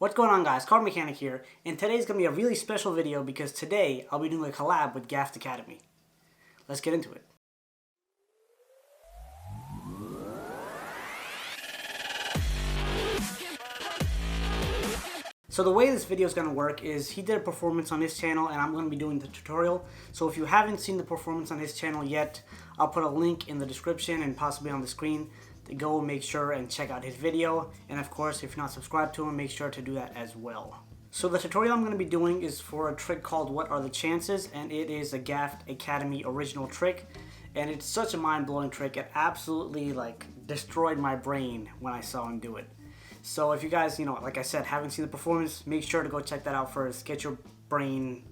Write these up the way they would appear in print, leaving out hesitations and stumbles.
What's going on, guys? CardMechanic here, and today's going to be a really special video because today I'll be doing a collab with Gaffed Academy. Let's get into it. So the way this video is going to work is he did a performance on his channel and I'm going to be doing the tutorial. So if you haven't seen the performance on his channel yet, I'll put a link in the description and possibly on the screen to go make sure and check out his video. And of course, if you're not subscribed to him, make sure to do that as well. So the tutorial I'm going to be doing is for a trick called What Are the Chances? And it is a Gaffed Academy original trick. And it's such a mind-blowing trick. It absolutely destroyed my brain when I saw him do it. So if you guys, like I said, haven't seen the performance, make sure to go check that out first. Get your brain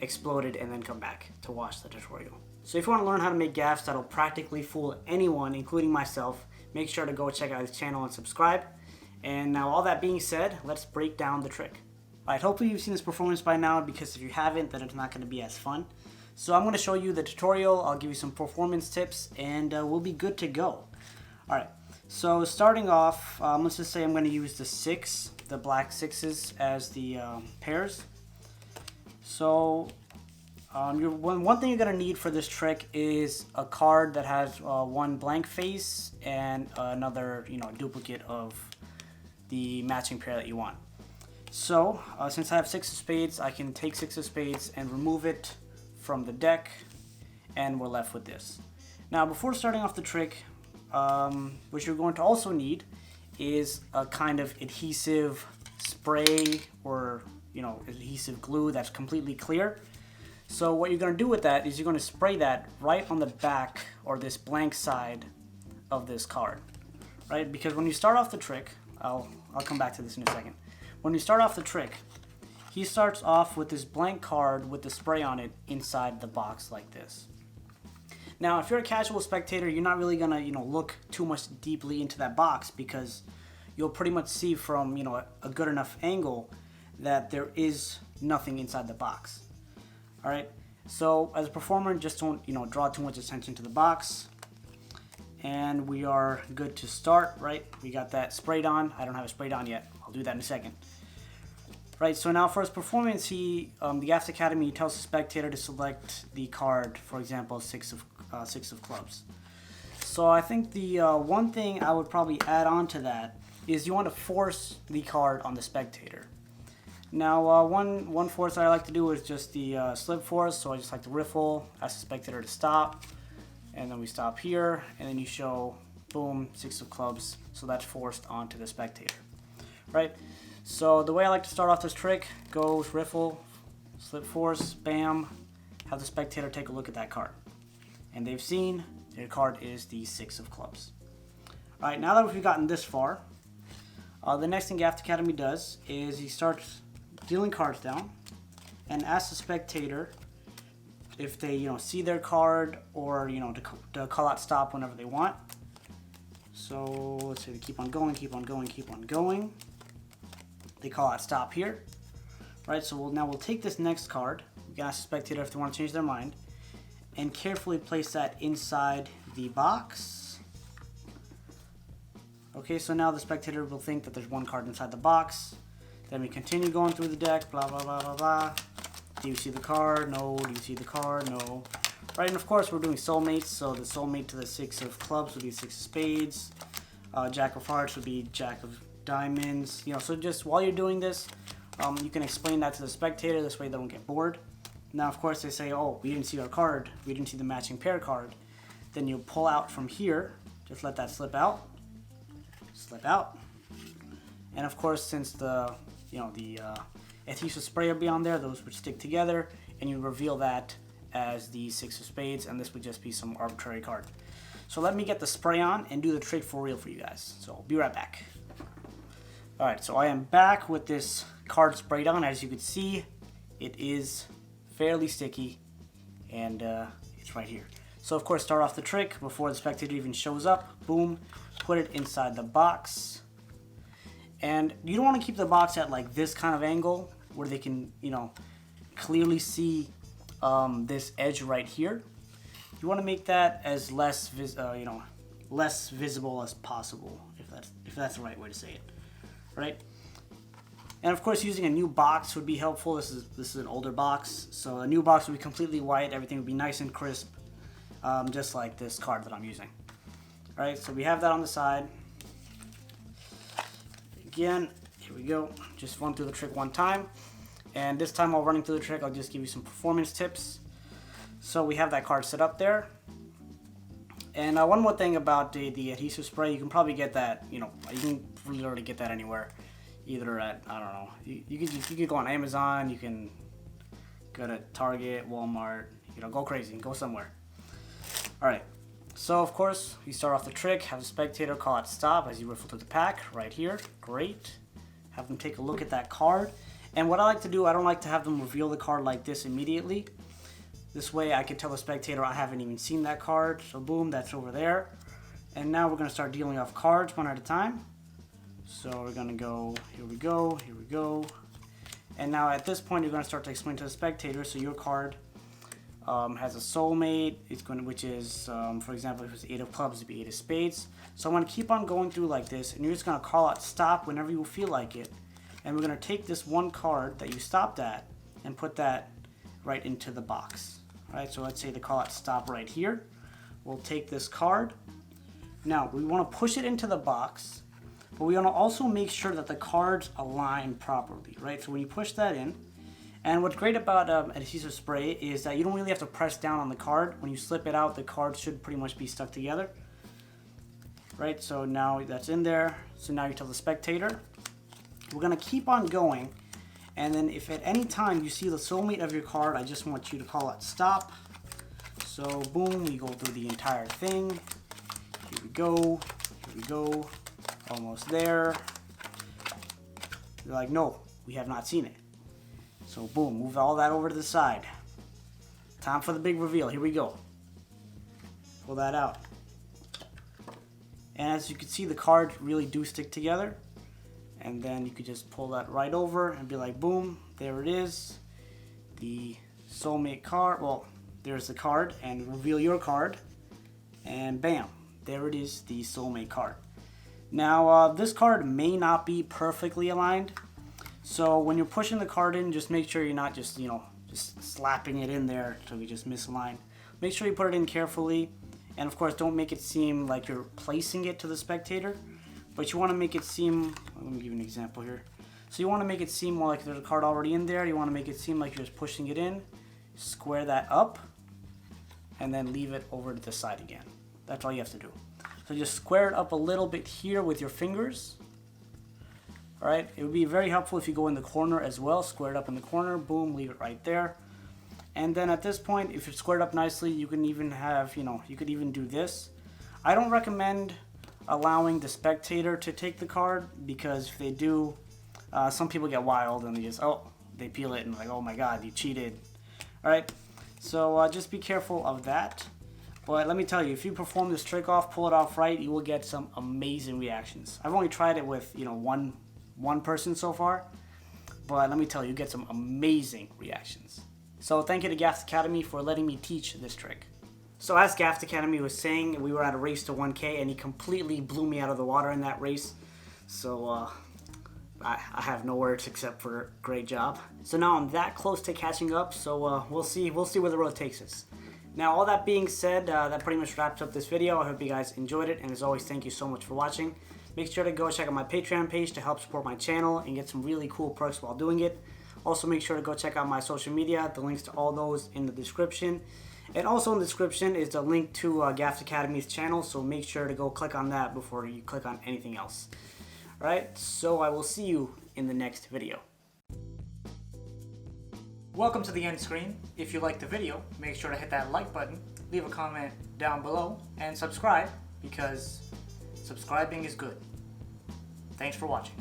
exploded and then come back to watch the tutorial. So if you want to learn how to make gaffs that'll practically fool anyone, including myself, make sure to go check out his channel and subscribe. And now all that being said, let's break down the trick. Alright, hopefully you've seen this performance by now, because if you haven't, then it's not going to be as fun. So I'm going to show you the tutorial, I'll give you some performance tips, and we'll be good to go. Alright. So starting off, let's just say I'm going to use the black sixes as the pairs. So one thing you're going to need for this trick is a card that has one blank face and another duplicate of the matching pair that you want. So since I have six of spades, I can take six of spades and remove it from the deck, and we're left with this. Now before starting off the trick, what you're going to also need is a kind of adhesive spray or adhesive glue that's completely clear. So what you're going to do with that is you're going to spray that right on the back or this blank side of this card, right? Because when you start off the trick, I'll come back to this in a second. When you start off the trick, he starts off with this blank card with the spray on it inside the box like this. Now, if you're a casual spectator, you're not really gonna, look too much deeply into that box, because you'll pretty much see from, a good enough angle that there is nothing inside the box. All right. So as a performer, just don't, draw too much attention to the box, and we are good to start. Right. We got that sprayed on. I don't have it sprayed on yet. I'll do that in a second. Right, so now for his performance, the Gaffed Academy tells the spectator to select the card, for example, six of clubs. So I think the one thing I would probably add on to that is you want to force the card on the spectator. Now one force that I like to do is just the slip force, so I just like to riffle, ask the spectator to stop, and then we stop here, and then you show, boom, six of clubs, so that's forced onto the spectator, right? So the way I like to start off this trick goes riffle, slip force, bam, have the spectator take a look at that card. And they've seen their card is the six of clubs. Alright, now that we've gotten this far, the next thing Gaffed Academy does is he starts dealing cards down and asks the spectator if they see their card, or to call out stop whenever they want. So let's say they keep on going, keep on going, keep on going. They call out stop here, right? So now we'll take this next card. We can ask the spectator if they want to change their mind, and carefully place that inside the box. Okay, so now the spectator will think that there's one card inside the box. Then we continue going through the deck, blah, blah, blah, blah, blah. Do you see the card? No. Do you see the card? No. Right, and of course we're doing soulmates, so the soulmate to the six of clubs would be six of spades. Jack of hearts would be jack of diamonds. So just while you're doing this, you can explain that to the spectator. This way they don't get bored. Now, of course, they say, oh, we didn't see our card. We didn't see the matching pair card. Then you pull out from here. Just let that slip out. Slip out. And of course, since the adhesive spray will be on there, those would stick together, and you reveal that as the six of spades, and this would just be some arbitrary card. So let me get the spray on and do the trick for real for you guys. So I'll be right back. Alright, so I am back with this card sprayed on. As you can see, it is fairly sticky, and it's right here. So of course, start off the trick before the spectator even shows up. Boom, put it inside the box. And you don't want to keep the box at this kind of angle where they can, clearly see this edge right here. You want to make that as less visible as possible, if that's the right way to say it. Right? And of course, using a new box would be helpful. This is an older box, so a new box would be completely white. Everything would be nice and crisp, just like this card that I'm using. All right, so we have that on the side. Again, here we go. Just run through the trick one time, and this time while running through the trick, I'll just give you some performance tips. So we have that card set up there. And one more thing about the adhesive spray, you can probably get that, you can literally get that anywhere. Either at, I don't know, you could go on Amazon, you can go to Target, Walmart, go crazy, go somewhere. All right, so of course, you start off the trick, have the spectator call out stop as you riffle through the pack, right here, great. Have them take a look at that card. And what I like to do, I don't like to have them reveal the card like this immediately. This way I can tell the spectator I haven't even seen that card, so boom, that's over there. And now we're gonna start dealing off cards one at a time. So we're gonna go, here we go, here we go. And now at this point, you're gonna start to explain to the spectator, so your card has a soulmate, which is, for example, if it's 8 of clubs, it'd be 8 of spades. So I'm gonna keep on going through like this, and you're just gonna call out stop whenever you feel like it. And we're gonna take this one card that you stopped at and put that right into the box. All right, so let's say the call out stop right here. We'll take this card. Now we wanna push it into the box, but we want to also make sure that the cards align properly, right? So when you push that in, and what's great about adhesive spray is that you don't really have to press down on the card. When you slip it out, the cards should pretty much be stuck together, right? So now that's in there. So now you tell the spectator, we're going to keep on going. And then if at any time you see the soulmate of your card, I just want you to call out stop. So boom, we go through the entire thing. Here we go, here we go. Almost there. They're like, no, we have not seen it. So boom, move all that over to the side. Time for the big reveal. Here we go. Pull that out. And as you can see, the cards really do stick together. And then you could just pull that right over and be like, boom, there it is. The soulmate card. Well, there's the card, and reveal your card. And bam, there it is, the soulmate card. Now, this card may not be perfectly aligned, so when you're pushing the card in, just make sure you're not just, just slapping it in there so we just misalign. Make sure you put it in carefully, and of course, don't make it seem like you're placing it to the spectator, but you want to make it seem, let me give you an example here. So you want to make it seem more like there's a card already in there. You want to make it seem like you're just pushing it in, square that up, and then leave it over to the side again. That's all you have to do. So just square it up a little bit here with your fingers. All right, it would be very helpful if you go in the corner as well. Square it up in the corner, boom, leave it right there. And then at this point, if it's squared up nicely, you can even have, you could even do this. I don't recommend allowing the spectator to take the card, because if they do, some people get wild and they peel it and like, oh my God, you cheated. All right, so just be careful of that. But let me tell you, if you perform this trick off, pull it off right, you will get some amazing reactions. I've only tried it with, one person so far, but let me tell you, you get some amazing reactions. So thank you to Gaffed Academy for letting me teach this trick. So as Gaffed Academy was saying, we were at a race to 1K, and he completely blew me out of the water in that race. So I have no words except for great job. So now I'm that close to catching up, so we'll see where the road takes us. Now, all that being said, that pretty much wraps up this video. I hope you guys enjoyed it, and as always, thank you so much for watching. Make sure to go check out my Patreon page to help support my channel and get some really cool perks while doing it. Also, make sure to go check out my social media. The links to all those in the description. And also in the description is the link to Gaffed Academy's channel, so make sure to go click on that before you click on anything else. Alright, so I will see you in the next video. Welcome to the end screen. If you liked the video, make sure to hit that like button, leave a comment down below, and subscribe, because subscribing is good. Thanks for watching.